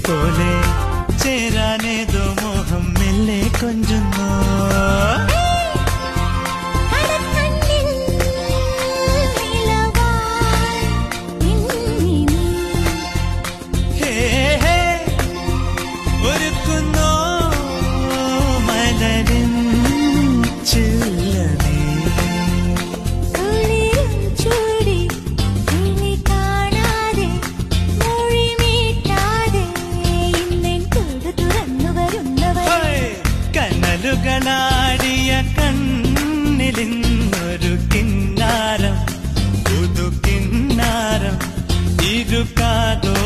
പോലെ ചേരാനേതോ മോഹം മെല്ലെ കൊഞ്ചുന്നു. ഒരുക്കുന്നോ മലരിൻ ചില്ലനേ കനലുകളാടിയ കണ്ണിലിന്നൊരു കിന്നാരം പുതു കിന്നാരം ഇരുകാതോ